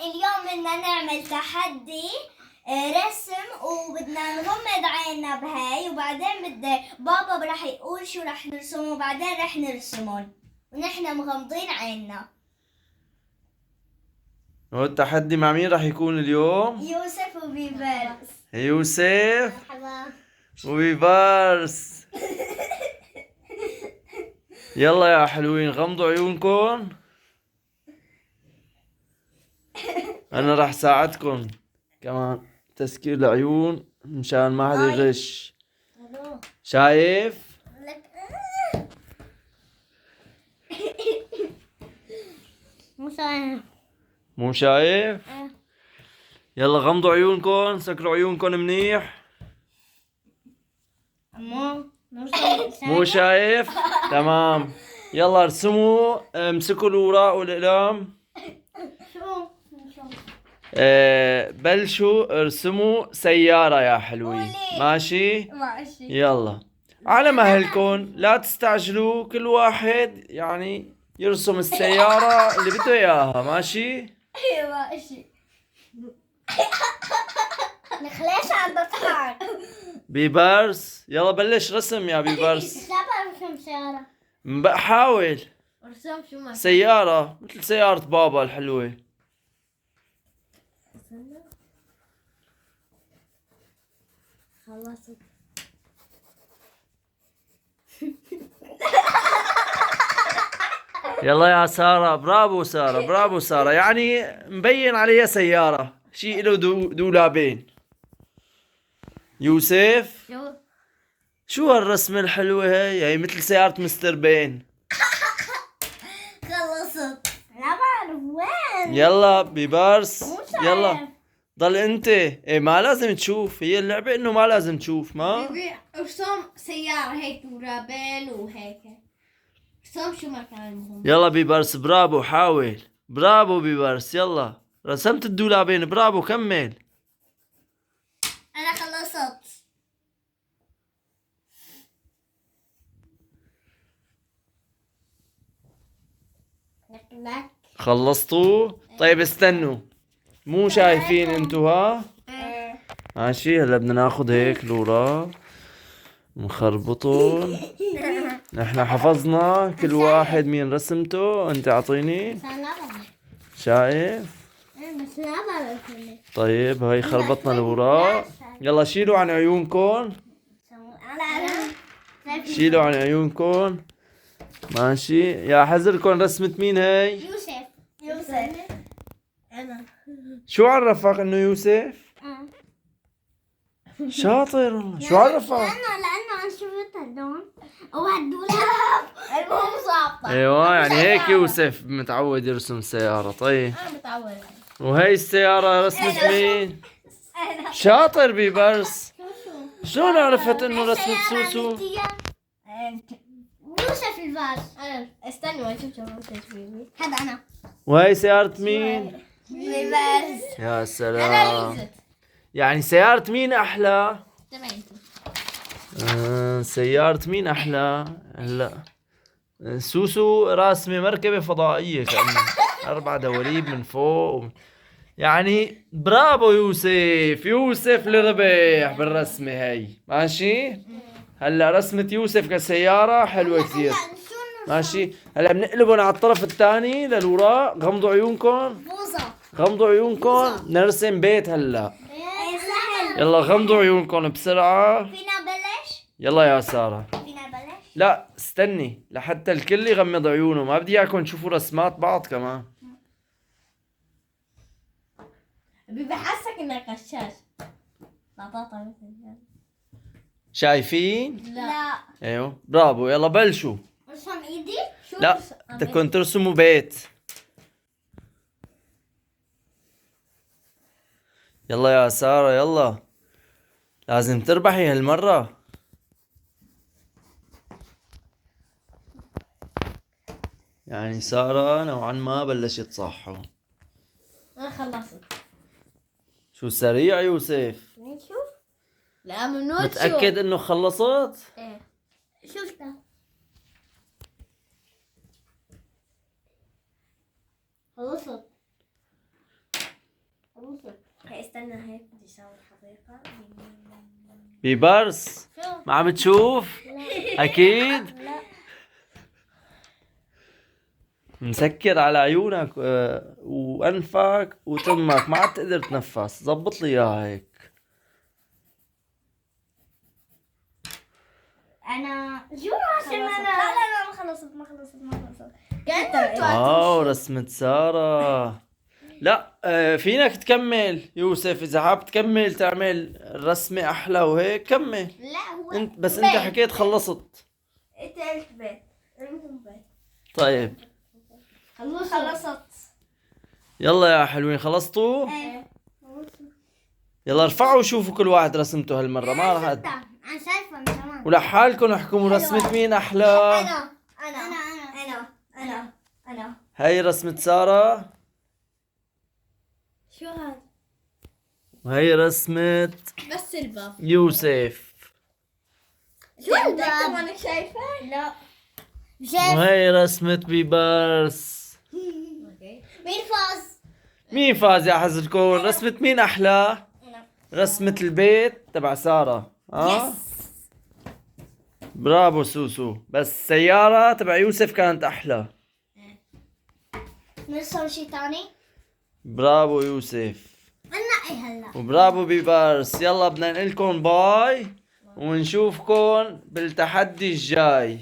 اليوم بدنا نعمل تحدي رسم، وبدنا نغمض عيننا بهاي، وبعدين بابا راح يقول شو راح نرسمه، وبعدين راح نرسمهم ونحن مغمضين عيننا. هو التحدي مع مين راح يكون اليوم؟ يوسف وبيبرس. يوسف مرحبا. وبيبرس. يلا يا حلوين غمضوا عيونكم. انا راح ساعدكم كمان تسكير العيون مشان ما حدا يغش. شايف؟ مو شايف؟ يلا غمضوا عيونكم، سكروا عيونكم منيح. مو شايف؟ تمام. يلا ارسموا، امسكوا الوراق والاقلام. بلشوا ارسموا سيارة يا حلوين. ماشي؟ يلا على مهلكم، لا تستعجلوا، كل واحد يعني يرسم السيارة اللي بده اياها. ماشي؟ ماشي. ليش عم بضحك؟ بيبرس يلا بلش رسم يا بيبرس. لا برسم سيارة. حاول. ارسم شو ما سيارة مثل سيارة بابا الحلوة. خلصت. يلا يا سارة، برافو سارة، برافو سارة، يعني مبين عليها سيارة، شيء له دولابين. يوسف شو هالرسمة الحلوة هي مثل سيارة مستر بين. خلصت. لا بعرف وين. يلا بيبرس يلا شايف. ضل انت. ايه ما لازم تشوف، هي اللعبة انه ما لازم تشوف. ما ارسم سيارة هيك دولابين وهيك. ارسم شو ما كان المهم. يلا بيبرس برافو، حاول. برافو بيبرس، يلا رسمت الدولابين، برافو كمل. انا خلصت. لك. خلصتوا؟ طيب استنوا، مو شايفين انتوا؟ ها ماشي. هلا بدنا ناخذ هيك الوراق نخربطهم. نحن حفظنا كل واحد مين رسمته. انت اعطيني. شايف؟ بس لا بعرف. طيب هاي خربطنا الوراق. يلا شيلوا عن عيونكم، شيلوا عن عيونكم. ماشي يا حذركم. رسمة مين هاي؟ يوسف. انا. شو عرفك انه يوسف؟ شاطر والله. شو عرفك؟ لانه انا شفت اللون وهالدولاب المهم ظابطه. ايوه يعني هيك يوسف متعود يرسم سيارة. طيب انا متعود. وهي السيارة رسمة مين؟ شاطر بيبرس. شلون عرفت انه رسمة سوسو؟ يوسف الفاز. استنى ما اشوف شو هذا انا. وهي سيارة مين؟ بيبرس. يا سلام. يعني سيارة مين أحلى؟ سيارة مين أحلى؟ هلا سوسو راسمة مركبة فضائية كأنه 4 دواليب من فوق. يعني برافو يوسف. يوسف اللي ربح بالرسمة هي. ماشي. هلا رسمة يوسف كسيارة حلوة كثير. ماشي. هلا بنقلبهم على الطرف الثاني للوراق. غمضوا عيونكم، غمضوا عيونكم. نرسم بيت هلا. يلا غمضوا عيونكم بسرعة. فينا بلش؟ يلا يا سارة. فينا بلش؟ لا استني لحتى الكل يغمض عيونه، ما بدي اياكم تشوفوا رسمات بعض كمان. بحسك انك غشاش. شايفين؟ لا. ايوه برافو. يلا بلشوا. ارسم ايدي؟ شو لا بدكم ترسموا بيت. يلا يا سارة يلا، لازم تربحي هالمرة. يعني سارة نوعا ما بلشت صح. انا خلصت. شو سريع يوسف. نشوف. لا ممنوع متأكد انه خلصت؟ ايه شفتها. خلصت. استنى هيك بدي اسوي حقيقة. بيبرس ما عم تشوف؟ اكيد لا مسكر على عيونك وانفك وتمك، ما عاد تقدر تنفس. زبط لي اياها هيك. انا شو عشان انا لا ما خلصت رسمة سارة. لا فينك تكمل يوسف، اذا حاب تكمل تعمل الرسمة احلى وهيك كمل. لا هو انت بس انت حكيت خلصت. انت قلت بيت المهم بيت. طيب خلصت. يلا يا حلوين، خلصتوا؟ ايه يلا ارفعوا وشوفوا كل واحد رسمته هالمرة. ما راح انا شايفه من زمان. ولحالكم احكموا رسمة مين احلى. انا هاي رسمة سارة، شو هذا؟ وهي رسمة بس الباب. يوسف، شو الباب؟ انا شايفه. لا شايف. وهي رسمة بيبرس. مين فاز؟ مين فاز يا حزلكون؟ رسمة مين أحلى؟ رسمة البيت تبع سارة. برافو سوسو، بس السيارة تبع يوسف كانت أحلى. نرسم شي تاني؟ برافو يوسف، انا هلا. وبرافو بيبرس. يلا بدنا نقلكم باي ونشوفكم بالتحدي الجاي.